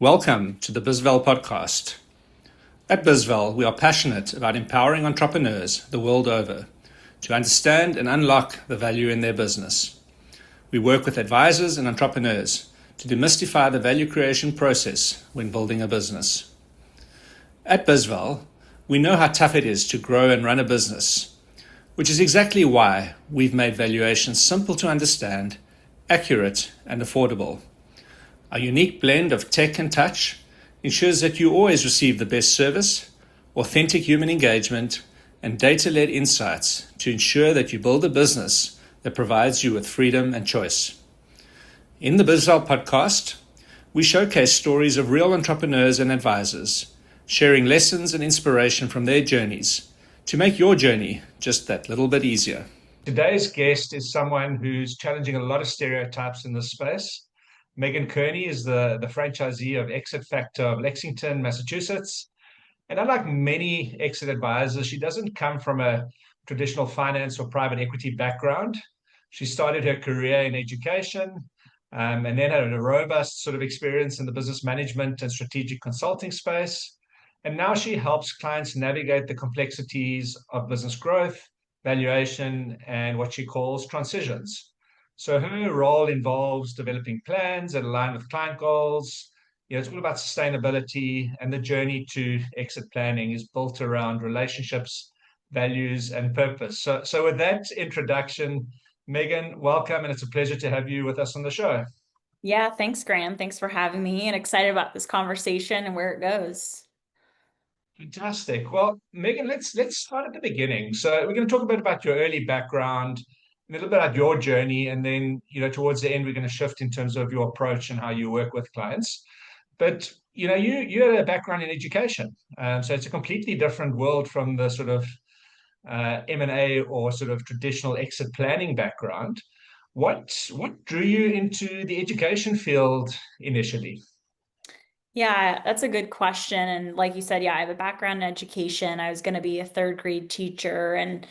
Welcome to the bizval podcast. At bizval, we are passionate about empowering entrepreneurs the world over to understand and unlock the value in their business. We work with advisors and entrepreneurs to demystify the value creation process when building a business. At bizval, we know how tough it is to grow and run a business, which is exactly why we've made valuation simple to understand, accurate, and affordable. Our unique blend of tech and touch ensures that you always receive the best service, authentic human engagement, and data-led insights to ensure that you build a business that provides you with freedom and choice. In the bizval podcast, we showcase stories of real entrepreneurs and advisors, sharing lessons and inspiration from their journeys to make your journey just that little bit easier. Today's guest is someone who's challenging a lot of stereotypes in this space. Megan Kearney is the franchisee of Exit Factor of Lexington, Massachusetts. And unlike many exit advisors, she doesn't come from a traditional finance or private equity background. She started her career in education and then had a robust sort of experience in the business management and strategic consulting space. And now she helps clients navigate the complexities of business growth, valuation, and what she calls transitions. So her role involves developing plans that align with client goals. It's all about sustainability, and the journey to exit planning is built around relationships, values, and purpose. So with that introduction, Megan, welcome, and it's a pleasure to have you with us on the show. Yeah, thanks, Graham. Thanks for having me and excited about this conversation and where it goes. Fantastic. Well, Megan, let's start at the beginning. So we're going to talk a bit about your early background, a little bit about your journey, and then towards the end we're going to shift in terms of your approach and how you work with clients. But you had a background in education, so it's a completely different world from the sort of M&A or sort of traditional exit planning background. What drew you into the education field initially? Yeah, that's a good question. And like you said, yeah, I have a background in education. I was going to be a third grade teacher, and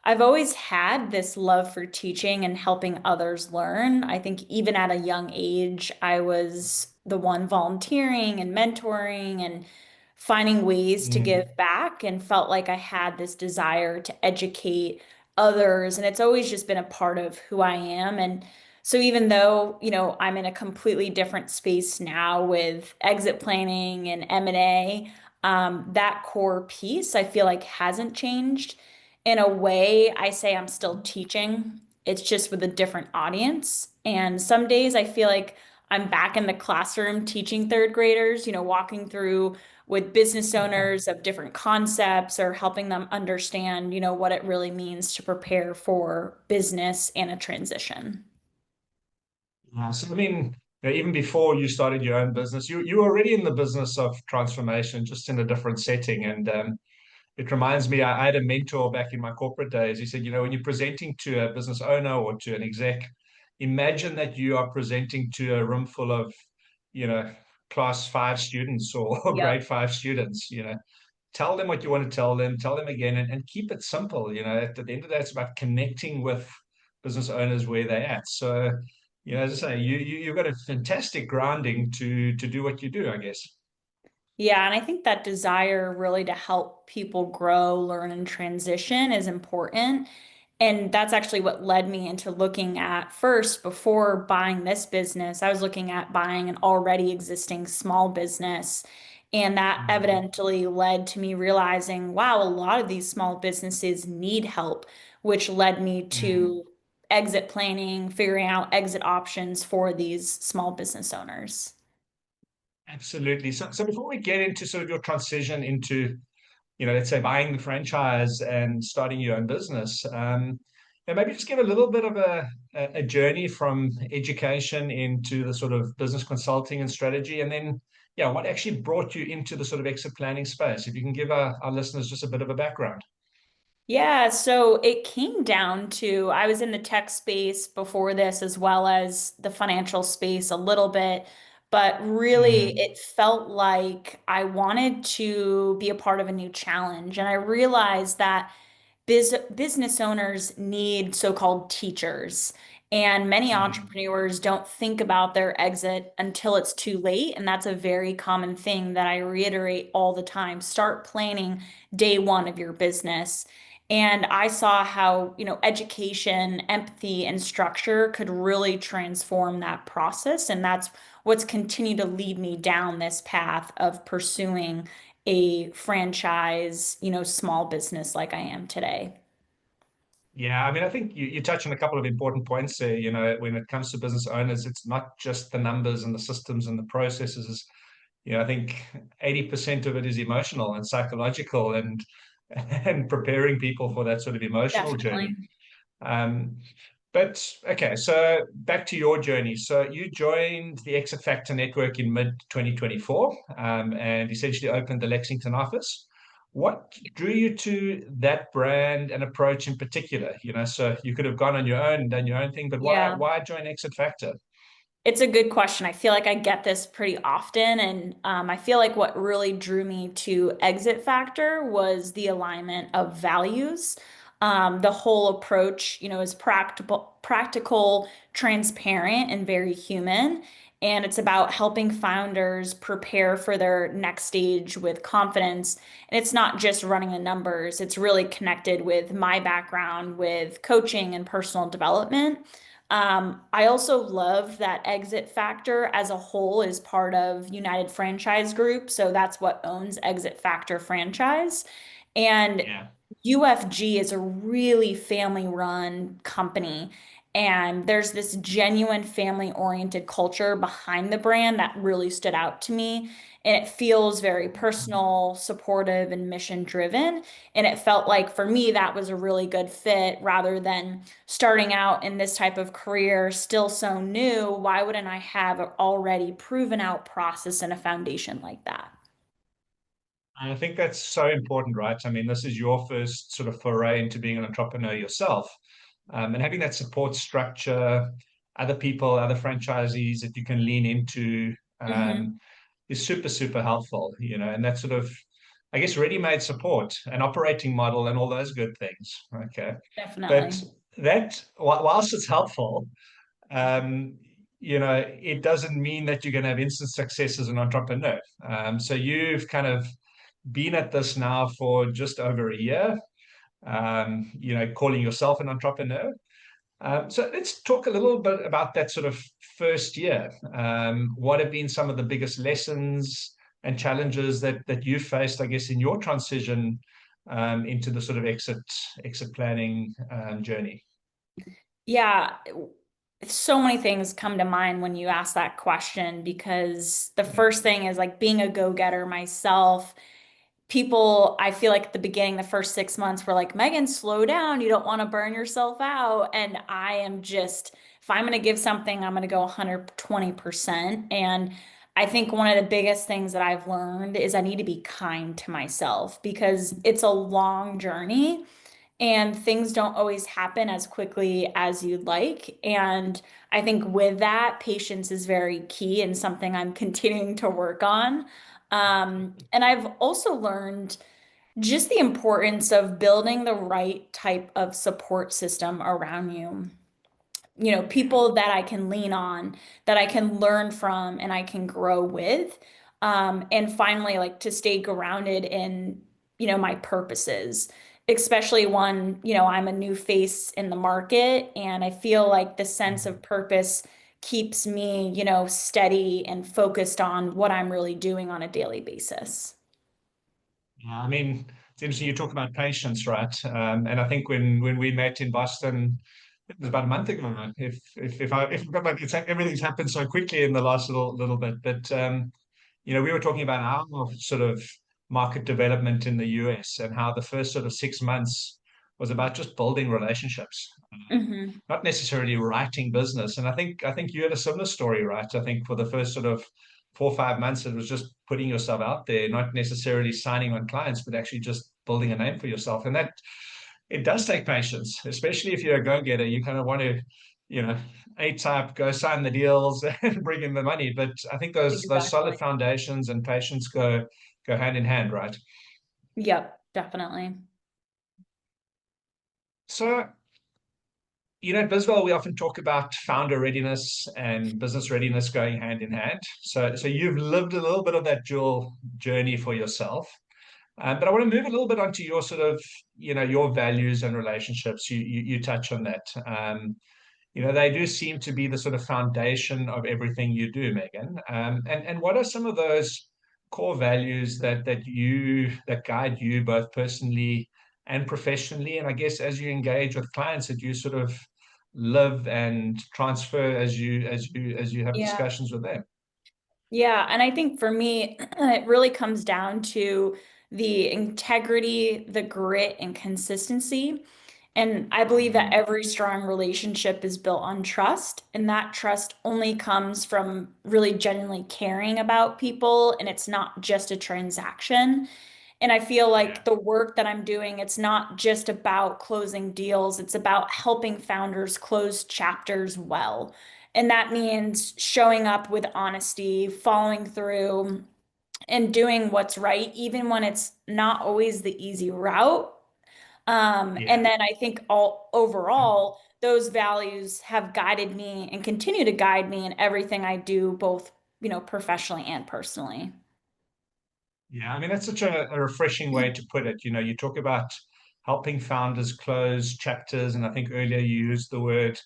I've always had this love for teaching and helping others learn. I think even at a young age, I was the one volunteering and mentoring and finding ways to Mm. give back and felt like I had this desire to educate others. And it's always just been a part of who I am. And so even though, I'm in a completely different space now with exit planning and M&A, that core piece I feel like hasn't changed. In a way, I say I'm still teaching. It's just with a different audience. And some days I feel like I'm back in the classroom teaching third graders, walking through with business owners of different concepts or helping them understand, what it really means to prepare for business and a transition. So, I mean, even before you started your own business, you were already in the business of transformation, just in a different setting. And it reminds me, I had a mentor back in my corporate days. He said, when you're presenting to a business owner or to an exec, imagine that you are presenting to a room full of, you know, class five students or Yep. grade five students. Tell them what you want to tell them again, and keep it simple. At the end of the day, it's about connecting with business owners where they're at. So, as I say, you've got a fantastic grounding to do what you do, I guess. Yeah, and I think that desire really to help people grow, learn, and transition is important. And that's actually what led me into looking at first, before buying this business, I was looking at buying an already existing small business. And that Mhm. evidently led to me realizing, wow, a lot of these small businesses need help, which led me Mm. to exit planning, figuring out exit options for these small business owners. Absolutely. So before we get into sort of your transition into, let's say buying the franchise and starting your own business, and maybe just give a little bit of a journey from education into the sort of business consulting and strategy, and then, yeah, what actually brought you into the sort of exit planning space? If you can give our listeners just a bit of a background. Yeah, so it came down to I was in the tech space before this as well as the financial space a little bit, but really Mm. it felt like I wanted to be a part of a new challenge. And I realized that business owners need so-called teachers. And many Mm. entrepreneurs don't think about their exit until it's too late. And that's a very common thing that I reiterate all the time. Start planning day one of your business. And I saw how, education, empathy, and structure could really transform that process. And that's what's continued to lead me down this path of pursuing a franchise, small business like I am today. Yeah, I mean, I think you touch on a couple of important points there. When it comes to business owners, it's not just the numbers and the systems and the processes. I think 80% of it is emotional and psychological and preparing people for that sort of emotional journey. Definitely. Um, but okay, so back to your journey. So you joined the Exit Factor network in mid 2024, and essentially opened the Lexington office. What drew you to that brand and approach in particular? So you could have gone on your own and done your own thing, but why Yeah. why join Exit Factor? It's a good question. I feel like I get this pretty often, and I feel like what really drew me to Exit Factor was the alignment of values. The whole approach, is practical, transparent, and very human. And it's about helping founders prepare for their next stage with confidence. And it's not just running the numbers, it's really connected with my background with coaching and personal development. I also love that Exit Factor as a whole is part of United Franchise Group. So that's what owns Exit Factor franchise. And Yeah. UFG is a really family-run company. And there's this genuine family-oriented culture behind the brand that really stood out to me. And it feels very personal, supportive, and mission-driven. And it felt like for me, that was a really good fit rather than starting out in this type of career, still so new. Why wouldn't I have an already proven out process and a foundation like that? And I think that's so important, right? I mean, this is your first sort of foray into being an entrepreneur yourself. And having that support structure, other people, other franchisees that you can lean into, Hmm. is super, super helpful, and that sort of, I guess, ready-made support, an operating model, and all those good things. Okay. But Definitely. whilst it's helpful, um, it doesn't mean that you're going to have instant success as an entrepreneur. So you've kind of been at this now for just over a year, calling yourself an entrepreneur. So let's talk a little bit about that sort of first year. What have been some of the biggest lessons and challenges that you faced, I guess, in your transition into the sort of exit planning journey? Yeah, so many things come to mind when you ask that question because the Yeah. first thing is like being a go-getter myself. People, I feel like at the beginning, the first 6 months were like, Megan, slow down. You don't want to burn yourself out. And I am just, if I'm going to give something, I'm going to go 120%. And I think one of the biggest things that I've learned is I need to be kind to myself because it's a long journey and things don't always happen as quickly as you'd like. And I think with that, patience is very key and something I'm continuing to work on. And I've also learned just the importance of building the right type of support system around you. Yeah. People that I can lean on, that I can learn from, and I can grow with. And finally, like to stay grounded in, my purposes, especially when, I'm a new face in the market. And I feel like the sense of purpose keeps me, steady and focused on what I'm really doing on a daily basis. Yeah, I mean, it's interesting you talk about patience, right? And I think when we met in Boston, it was about a month ago. Right? If like everything's happened so quickly in the last little bit, but we were talking about our sort of market development in the US and how the first sort of 6 months was about just building relationships, Hmm. not necessarily writing business. And I think you had a similar story, right? I think for the first sort of 4 or 5 months, it was just putting yourself out there, not necessarily signing on clients, but actually just building a name for yourself. And that it does take patience, especially if you're a go-getter. You kind of want to, you know, A-type, go sign the deals and bring in the money. But I think those solid Exactly. foundations and patience go hand in hand, right? Yep, definitely. So At bizval, we often talk about founder readiness and business readiness going hand in hand. So you've lived a little bit of that dual journey for yourself. But I want to move a little bit onto your sort of, your values and relationships. You touch on that. They do seem to be the sort of foundation of everything you do, Megan. And what are some of those core values that guide you both personally and professionally? And I guess as you engage with clients, that you sort of live and transfer as you have Yeah. discussions with them. Yeah, and I think for me, it really comes down to the integrity, the grit, and consistency. And I believe that Mm. every strong relationship is built on trust, and that trust only comes from really genuinely caring about people, and it's not just a transaction. And I feel Yeah. like the work that I'm doing, it's not just about closing deals, it's about helping founders close chapters well. And that means showing up with honesty, following through, and doing what's right, even when it's not always the easy route. Yeah. And then I think all overall, those values have guided me and continue to guide me in everything I do, both, professionally and personally. Yeah, I mean, that's such a refreshing way to put it. You talk about helping founders close chapters, and I think earlier you used the word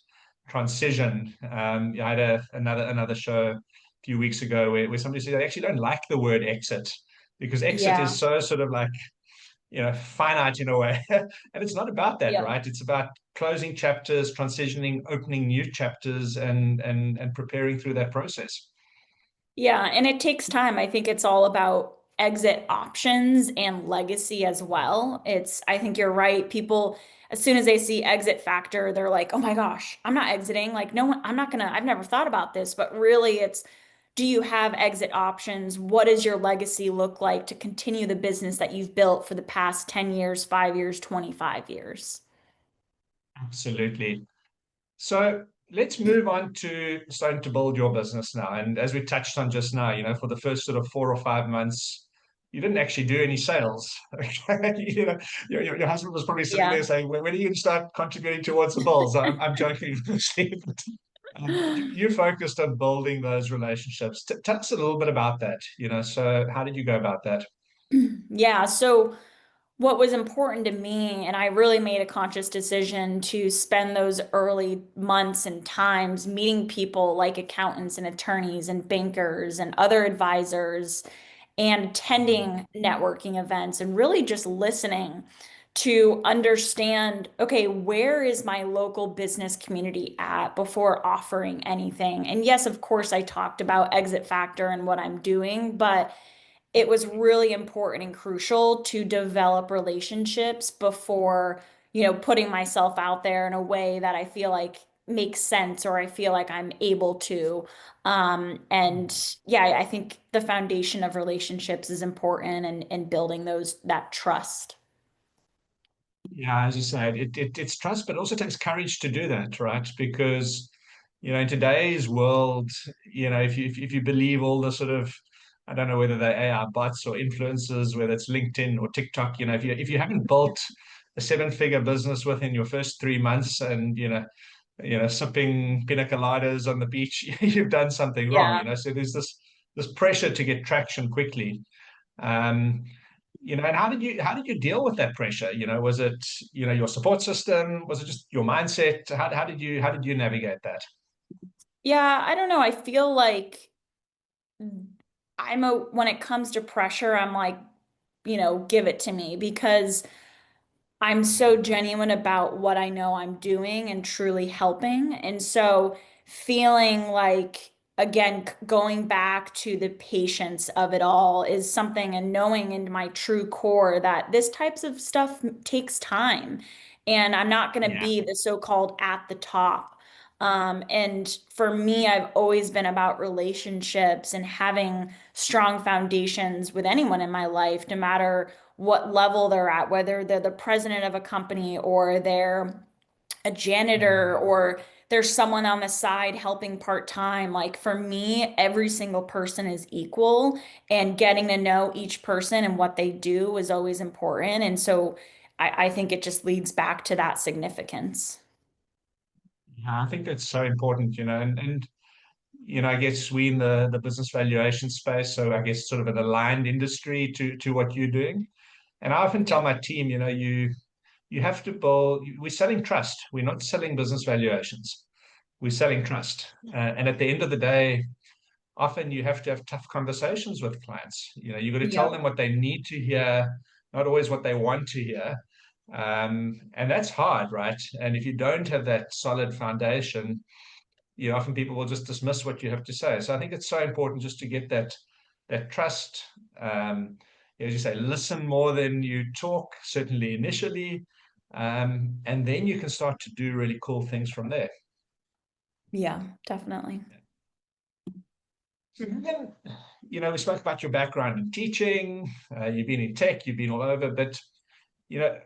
transition. I had another show a few weeks ago where somebody said, I actually don't like the word exit because exit is Yeah. so sort of like, finite in a way. And it's not about that, Yeah. right? It's about closing chapters, transitioning, opening new chapters, and preparing through that process. Yeah, and it takes time. I think it's all about exit options and legacy as well. I think you're right. People, as soon as they see exit factor, they're like, oh my gosh, I'm not exiting. Like, no one, I'm not gonna, I've never thought about this. But really, do you have exit options? What does your legacy look like to continue the business that you've built for the past 10 years, 5 years, 25 years? Absolutely. So let's move on to starting to build your business now. And as we touched on just now, for the first sort of 4 or 5 months, you didn't actually do any sales. Okay? Your husband was probably sitting there Yeah. saying, when are you going to start contributing towards the bills? I'm joking. But you focused on building those relationships. Tell us a little bit about that. So how did you go about that? Yeah. So, what was important to me, and I really made a conscious decision to spend those early months and times meeting people like accountants and attorneys and bankers and other advisors and attending networking events and really just listening to understand, okay, where is my local business community at before offering anything? And yes, of course, I talked about Exit Factor and what I'm doing, but it was really important and crucial to develop relationships before, putting myself out there in a way that I feel like makes sense or I feel like I'm able to. And yeah, I think the foundation of relationships is important and building that trust. Yeah, as you said, it's trust, but it also takes courage to do that, right? Because, in today's world, if you believe all the sort of, I don't know whether they're AI bots or influencers, whether it's LinkedIn or TikTok, if you haven't built a seven-figure business within your first 3 months and, sipping pina coladas on the beach, you've done something wrong, Yeah. So there's this pressure to get traction quickly. Um, and how did you deal with that pressure? Was it, your support system? Was it just your mindset? How did you navigate that? Yeah, I don't know. I feel like when it comes to pressure, I'm like, give it to me because I'm so genuine about what I know I'm doing and truly helping. And so feeling like, again, going back to the patience of it all is something and knowing in my true core that this types of stuff takes time. And I'm not going to Yeah. be the so-called at the top. And for me, I've always been about relationships and having strong foundations with anyone in my life, no matter what level they're at, whether they're the president of a company or they're a janitor or there's someone on the side helping part-time. Like for me, every single person is equal, and getting to know each person and what they do is always important. And so I think it just leads back to that significance. Yeah, I think that's so important, and I guess we in the business valuation space, so I guess sort of an aligned industry to what you're doing. And I often tell Yep. my team, you have to build. We're selling trust. We're not selling business valuations. We're selling trust. And at the end of the day, often you have to have tough conversations with clients. You've got to tell them Yep. what they need to hear, not always what they want to hear. And that's hard, right? And if you don't have that solid foundation, often people will just dismiss what you have to say. So I think it's so important just to get that trust. As you say, listen more than you talk, certainly initially, and then you can start to do really cool things from there. Yeah, definitely. So then, we spoke about your background in teaching. You've been in tech, you've been all over, but you know,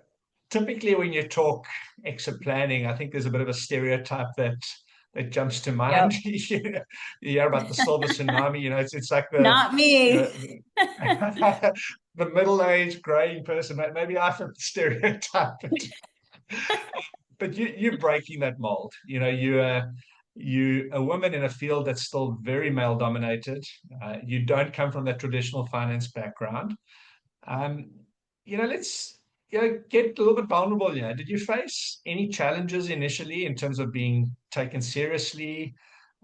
typically when you talk exit planning, I think there's a bit of a stereotype that jumps to mind. Yep. You hear about the silver tsunami. It's like Not you me. know, the middle-aged graying person. Maybe I fit the stereotype, but you're breaking that mold. You a woman in a field that's still very male dominated. You don't come from that traditional finance background. Um, let's get a little bit vulnerable here. Did you face any challenges initially in terms of being taken seriously?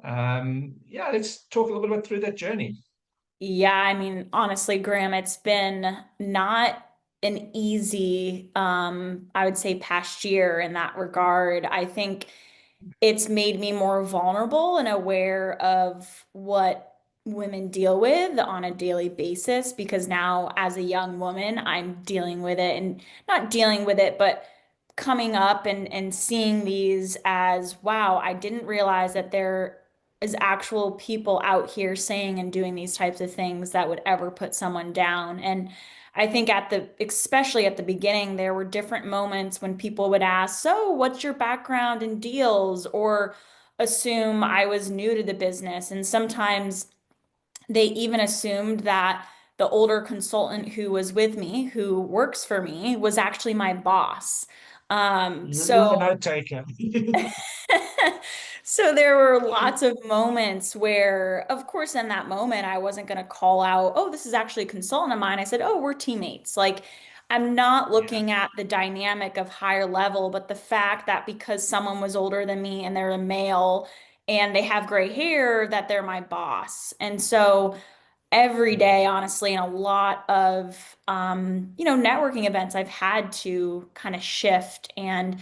Let's talk a little bit about through that journey. Yeah, I mean, honestly, Graham, it's been not an easy, I would say, past year in that regard. I think it's made me more vulnerable and aware of what women deal with on a daily basis because now, as a young woman, I'm dealing with it and not dealing with it, but coming up and seeing these as, wow, I didn't realize that there is actual people out here saying and doing these types of things that would ever put someone down. And I think especially at the beginning, there were different moments when people would ask, so what's your background in deals? Or assume I was new to the business. And sometimes they even assumed that the older consultant who was with me, who works for me, was actually my boss. You're a So note taker. so there were lots of moments where, of course, in that moment, I wasn't going to call out, oh, this is actually a consultant of mine. I said, oh, we're teammates. Like, I'm not Yeah. looking at the dynamic of higher level, but the fact that because someone was older than me and they're a male and they have gray hair, that they're my boss. And so, every day, honestly, and a lot of networking events, I've had to kind of shift and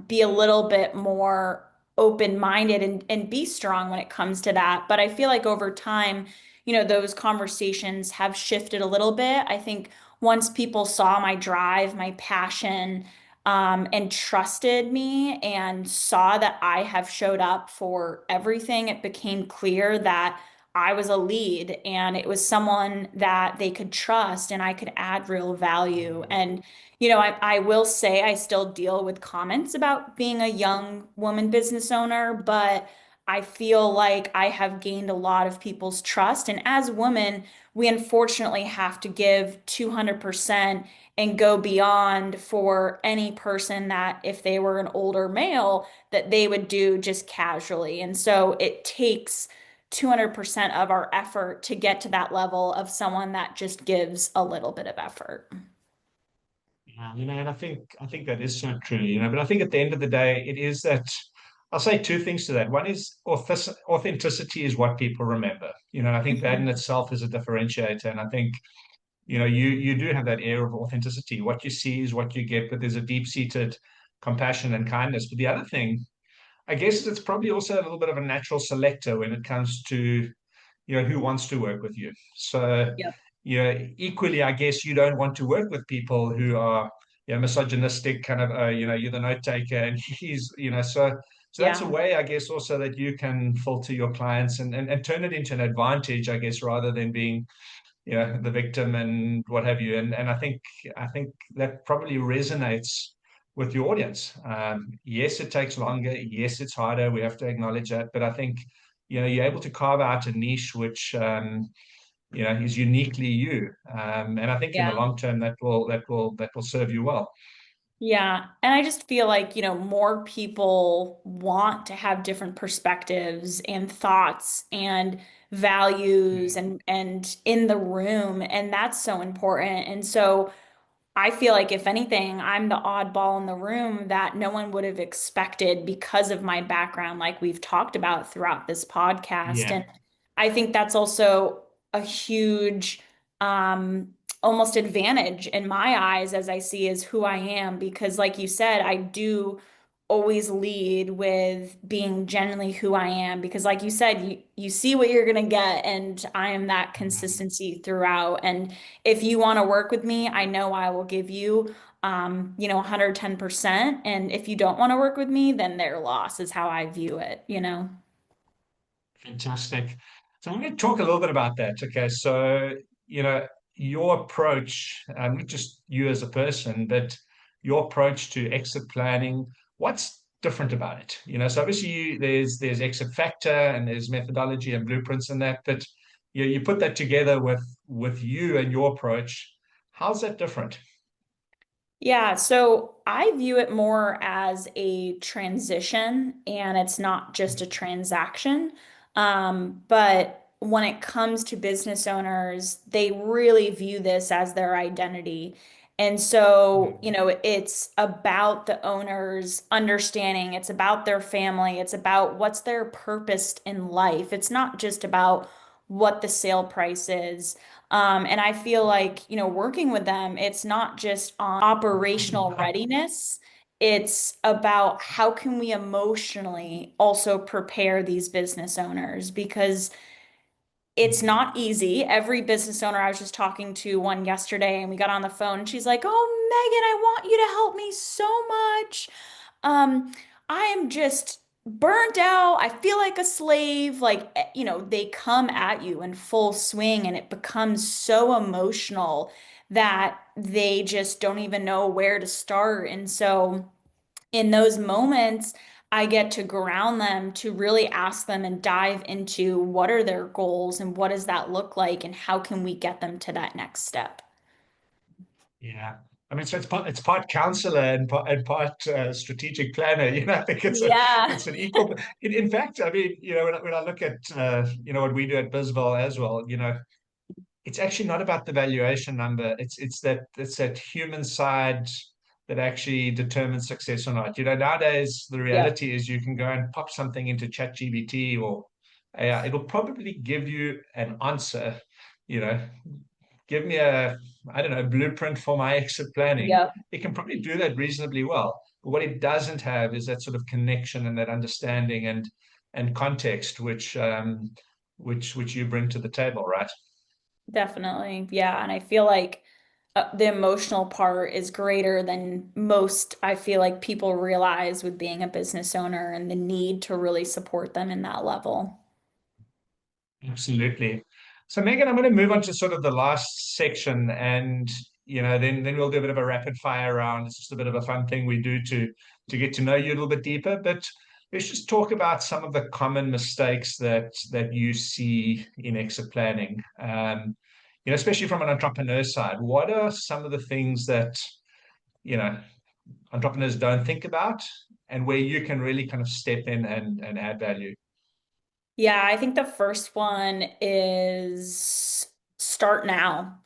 be a little bit more open-minded and be strong when it comes to that. But I feel like over time, those conversations have shifted a little bit. I think once people saw my drive, my passion, and trusted me and saw that I have showed up for everything, it became clear that I was a lead and it was someone that they could trust and I could add real value. And, I will say I still deal with comments about being a young woman business owner, but I feel like I have gained a lot of people's trust. And as women, we unfortunately have to give 200% and go beyond for any person that if they were an older male, that they would do just casually. And so it takes 200% of our effort to get to that level of someone that just gives a little bit of effort. Yeah, and I think that is so true, but I think at the end of the day, it is that I'll say two things to that. One is authenticity is what people remember. I think that in Mhm. itself is a differentiator. And I think, you do have that air of authenticity. What you see is what you get, but there's a deep-seated compassion and kindness. But the other thing, I guess, it's probably also a little bit of a natural selector when it comes to who wants to work with you. So, Yep. equally, I guess you don't want to work with people who are, misogynistic, kind of, you're the note taker, and so that's a Yeah. way, I guess, also that you can filter your clients and turn it into an advantage, I guess, rather than being, the victim and what have you. And I think that probably resonates with your audience. Yes, it takes longer. Yes, it's harder. We have to acknowledge that. But I think, you're able to carve out a niche which, is uniquely you. And I think in the Yeah. long term that will serve you well. Yeah. And I just feel like, more people want to have different perspectives and thoughts and values and in the room. And that's so important. And so I feel like if anything, I'm the oddball in the room that no one would have expected because of my background, like we've talked about throughout this podcast. Yeah. And I think that's also a huge, almost advantage in my eyes as I see as who I am, because like you said, I do always lead with being genuinely who I am, because like you said, you see what you're gonna get, and I am that consistency throughout. And if you want to work with me, I know I will give you 110%. And if you don't want to work with me, then their loss is how I view it. Fantastic. So I'm going to talk a little bit about that. Okay. So, you know, your approach, not just you as a person, but your approach to exit planning, what's different about it? So obviously there's exit factor and there's methodology and blueprints and that, but you put that together with you and your approach. How's that different? Yeah, so I view it more as a transition and it's not just a transaction. But when it comes to business owners, they really view this as their identity. And so, it's about the owners understanding, it's about their family, it's about what's their purpose in life. It's not just about what the sale price is. And I feel like, working with them, it's not just on operational readiness. It's about how can we emotionally also prepare these business owners, because it's not easy. Every business owner, I was just talking to one yesterday and we got on the phone and she's like, "Oh, Megan, I want you to help me so much. Um, I am just burnt out. I feel like a slave." Like, they come at you in full swing and it becomes so emotional that they just don't even know where to start. And so, in those moments, I get to ground them to really ask them and dive into what are their goals and what does that look like and how can we get them to that next step. Yeah. I mean, so it's part counselor and part strategic planner. I think Yeah. it's an equal. In fact, I mean, when I look at what we do at bizval as well, it's actually not about the valuation number. It's that human side that actually determines success or not. Nowadays the Yep. reality is you can go and pop something into ChatGPT or AI. It'll probably give you an answer. You know, give me a, I don't know, blueprint for my exit planning. Yep. It can probably do that reasonably well. But what it doesn't have is that sort of connection and that understanding and context, which you bring to the table, right? Definitely. Yeah. And I feel like the emotional part is greater than most, I feel like people realize with being a business owner and the need to really support them in that level. Absolutely. So, Megan, I'm going to move on to sort of the last section, and then we'll do a bit of a rapid fire round. It's just a bit of a fun thing we do to get to know you a little bit deeper. But let's just talk about some of the common mistakes that you see in exit planning. Especially from an entrepreneur side, what are some of the things that you know entrepreneurs don't think about, and where you can really kind of step in and add value? Yeah, I think the first one is start now.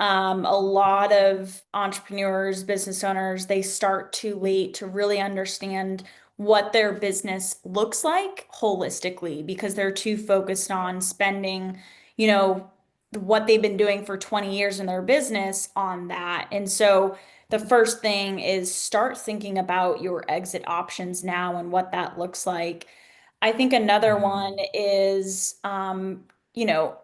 A lot of entrepreneurs, business owners, they start too late to really understand what their business looks like holistically because they're too focused on spending, you know, what they've been doing for 20 years in their business on that. And so the first thing is start thinking about your exit options now and what that looks like. I think another one is, you know,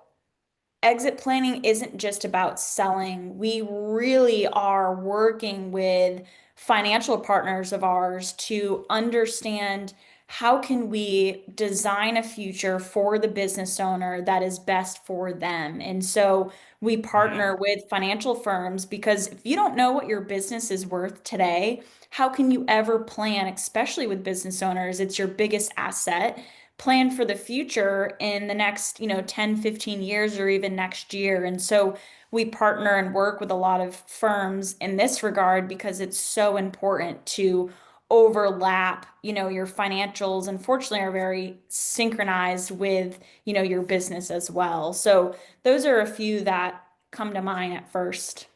exit planning isn't just about selling. We really are working with financial partners of ours to understand how can we design a future for the business owner that is best for them. And so we Yeah. partner with financial firms because if you don't know what your business is worth today, how can you ever plan, especially with business owners? It's your biggest asset. plan for the future in the next, 10, 15 years or even next year. And so we partner and work with a lot of firms in this regard because it's so important to overlap, your financials, unfortunately, are very synchronized with, your business as well. So those are a few that come to mind at first.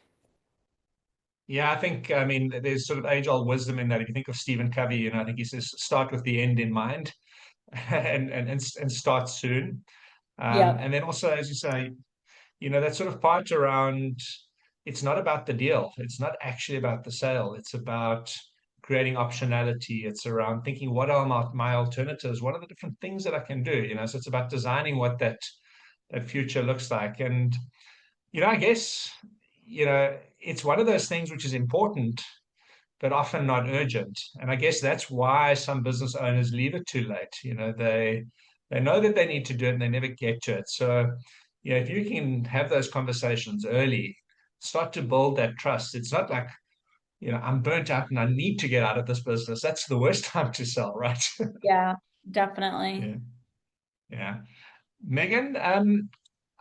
Yeah, I think, I mean, there's sort of age-old wisdom in that. If you think of Stephen Covey, I think he says start with the end in mind and start soon. Yep. And then also, as you say, that sort of part around it's not about the deal. It's not actually about the sale. It's about creating optionality. It's around thinking, what are my alternatives? What are the different things that I can do? So it's about designing what that future looks like. And, I guess, it's one of those things which is important, but often not urgent. And I guess that's why some business owners leave it too late. They know that they need to do it and they never get to it. So, if you can have those conversations early, start to build that trust. It's not like, I'm burnt out and I need to get out of this business. That's the worst time to sell, right? Yeah, definitely. Yeah. Yeah. Megan, I'm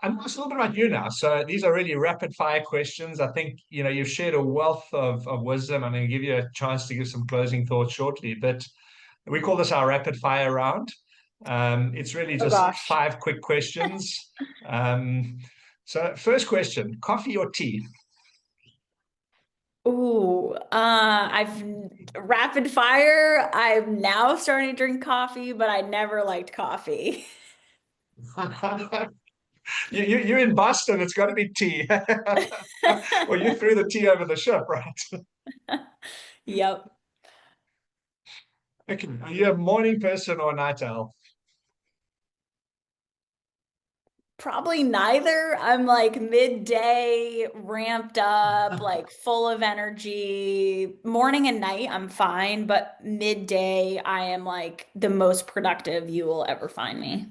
ask a little bit about you now. So these are really rapid fire questions. I think, you've shared a wealth of wisdom. I'm going to give you a chance to give some closing thoughts shortly, but we call this our rapid fire round. It's really Oh just gosh. 5 quick questions. So first question, coffee or tea? Ooh, I've rapid fire. I'm now starting to drink coffee, but I never liked coffee. You're in Boston, it's got to be tea. Well, you threw the tea over the ship, right? Yep. Okay. Are you a morning person or a night owl? Probably neither. I'm like midday, ramped up, like full of energy. Morning and night, I'm fine, but midday, I am like the most productive you will ever find me.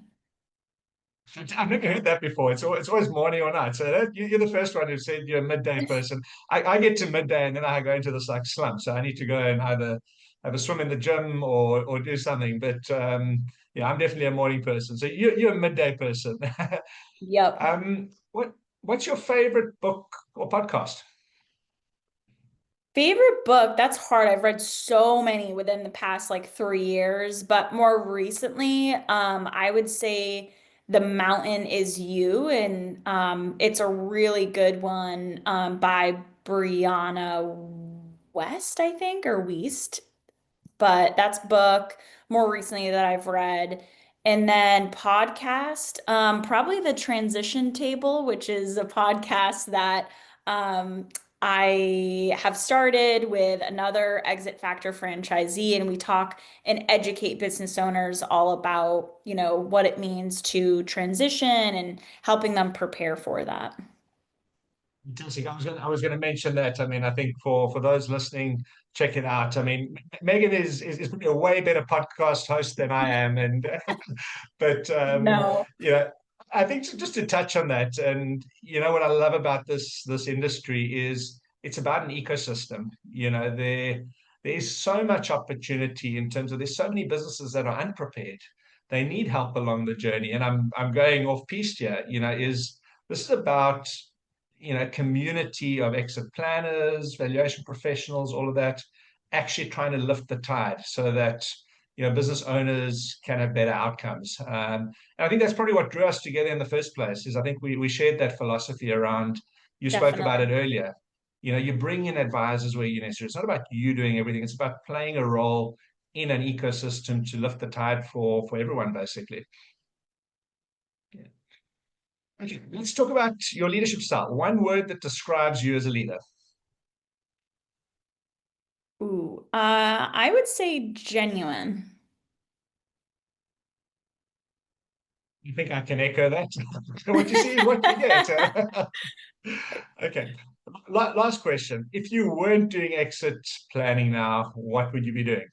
I've never heard that before. It's always morning or night. So you're the first one who said you're a midday person. I get to midday and then I go into this like slump. So I need to go and either have a swim in the gym or do something. But yeah, I'm definitely a morning person. So you're a midday person. Yep. um, what's your favorite book or podcast? Favorite book, that's hard. I've read so many within the past like 3 years, but more recently, I would say The Mountain is You, and it's a really good one by Brianna West, I think, or Weist, but that's book more recently that I've read. And then podcast, probably The Transition Table, which is a podcast that um, I have started with another Exit Factor franchisee, and we talk and educate business owners all about, what it means to transition and helping them prepare for that. Fantastic. I was gonna mention that. I mean, I think for those listening, check it out. I mean, Megan is probably a way better podcast host than I am, and but No, I think just to touch on that, and what I love about this industry is it's about an ecosystem. There's so much opportunity in terms of there's so many businesses that are unprepared. They need help along the journey, and I'm going off piste here. Is this is about community of exit planners, valuation professionals, all of that, actually trying to lift the tide so that business owners can have better outcomes. And I think that's probably what drew us together in the first place. Is I think we shared that philosophy around. You spoke about it definitely. earlier. You bring in advisors where you're necessary. It's not about you doing everything. It's about playing a role in an ecosystem to lift the tide for everyone, basically. Yeah. Okay, let's talk about your leadership style. One word that describes you as a leader. Ooh, I would say genuine. You think I can echo that? What you see is what you get. Okay. Last question. If you weren't doing exit planning now, what would you be doing?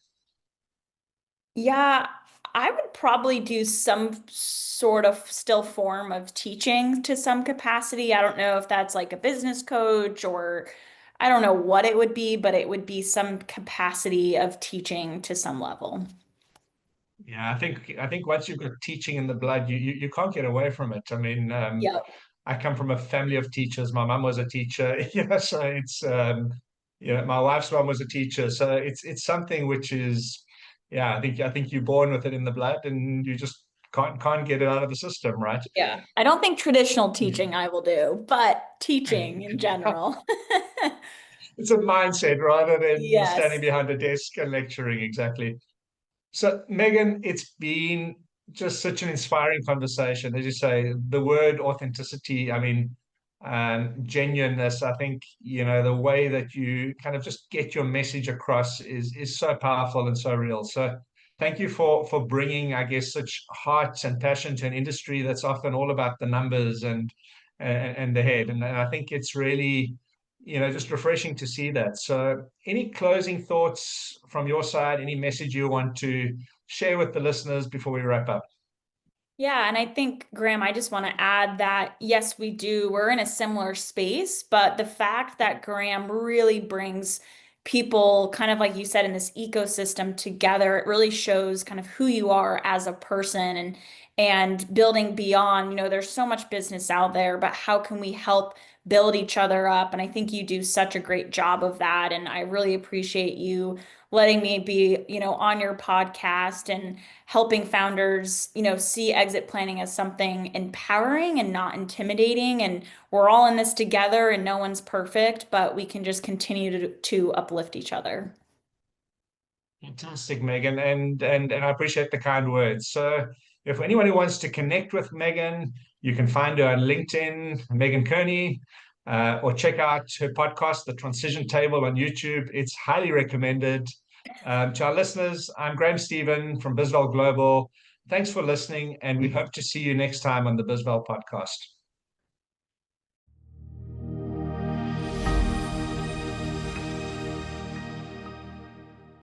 Yeah, I would probably do some sort of still form of teaching to some capacity. I don't know if that's like a business coach or I don't know what it would be, but it would be some capacity of teaching to some level. Yeah, I think once you've got teaching in the blood, you can't get away from it. I mean, Yep. I come from a family of teachers. My mum was a teacher, so it's my wife's mum was a teacher. So it's something which is, yeah, I think you're born with it in the blood, and you just can't get it out of the system, right? Yeah. I don't think traditional teaching I will do, but teaching in general. It's a mindset rather than standing Yes. behind a desk and lecturing. Exactly. So, Megan, it's been just such an inspiring conversation. As you say, the word authenticity, I mean, genuineness, I think, the way that you kind of just get your message across is so powerful and so real. So, thank you for bringing, I guess, such heart and passion to an industry that's often all about the numbers and the head. And I think it's really, just refreshing to see that. So, any closing thoughts from your side? Any message you want to share with the listeners before we wrap up? Yeah, and I think, Graham, I just want to add that yes, we do. We're in a similar space, but the fact that Graham really brings people, kind of like you said, in this ecosystem together, it really shows kind of who you are as a person and building beyond, there's so much business out there, but how can we help build each other up? And I think you do such a great job of that. And I really appreciate you letting me be, on your podcast and helping founders, see exit planning as something empowering and not intimidating. And we're all in this together and no one's perfect, but we can just continue to uplift each other. Fantastic, Megan, and I appreciate the kind words. So, if anyone who wants to connect with Megan, you can find her on LinkedIn, Megan Kearney, or check out her podcast, The Transition Table, on YouTube. It's highly recommended. To our listeners, I'm Graham Stephen from bizval Global. Thanks for listening, and we hope to see you next time on the bizval podcast.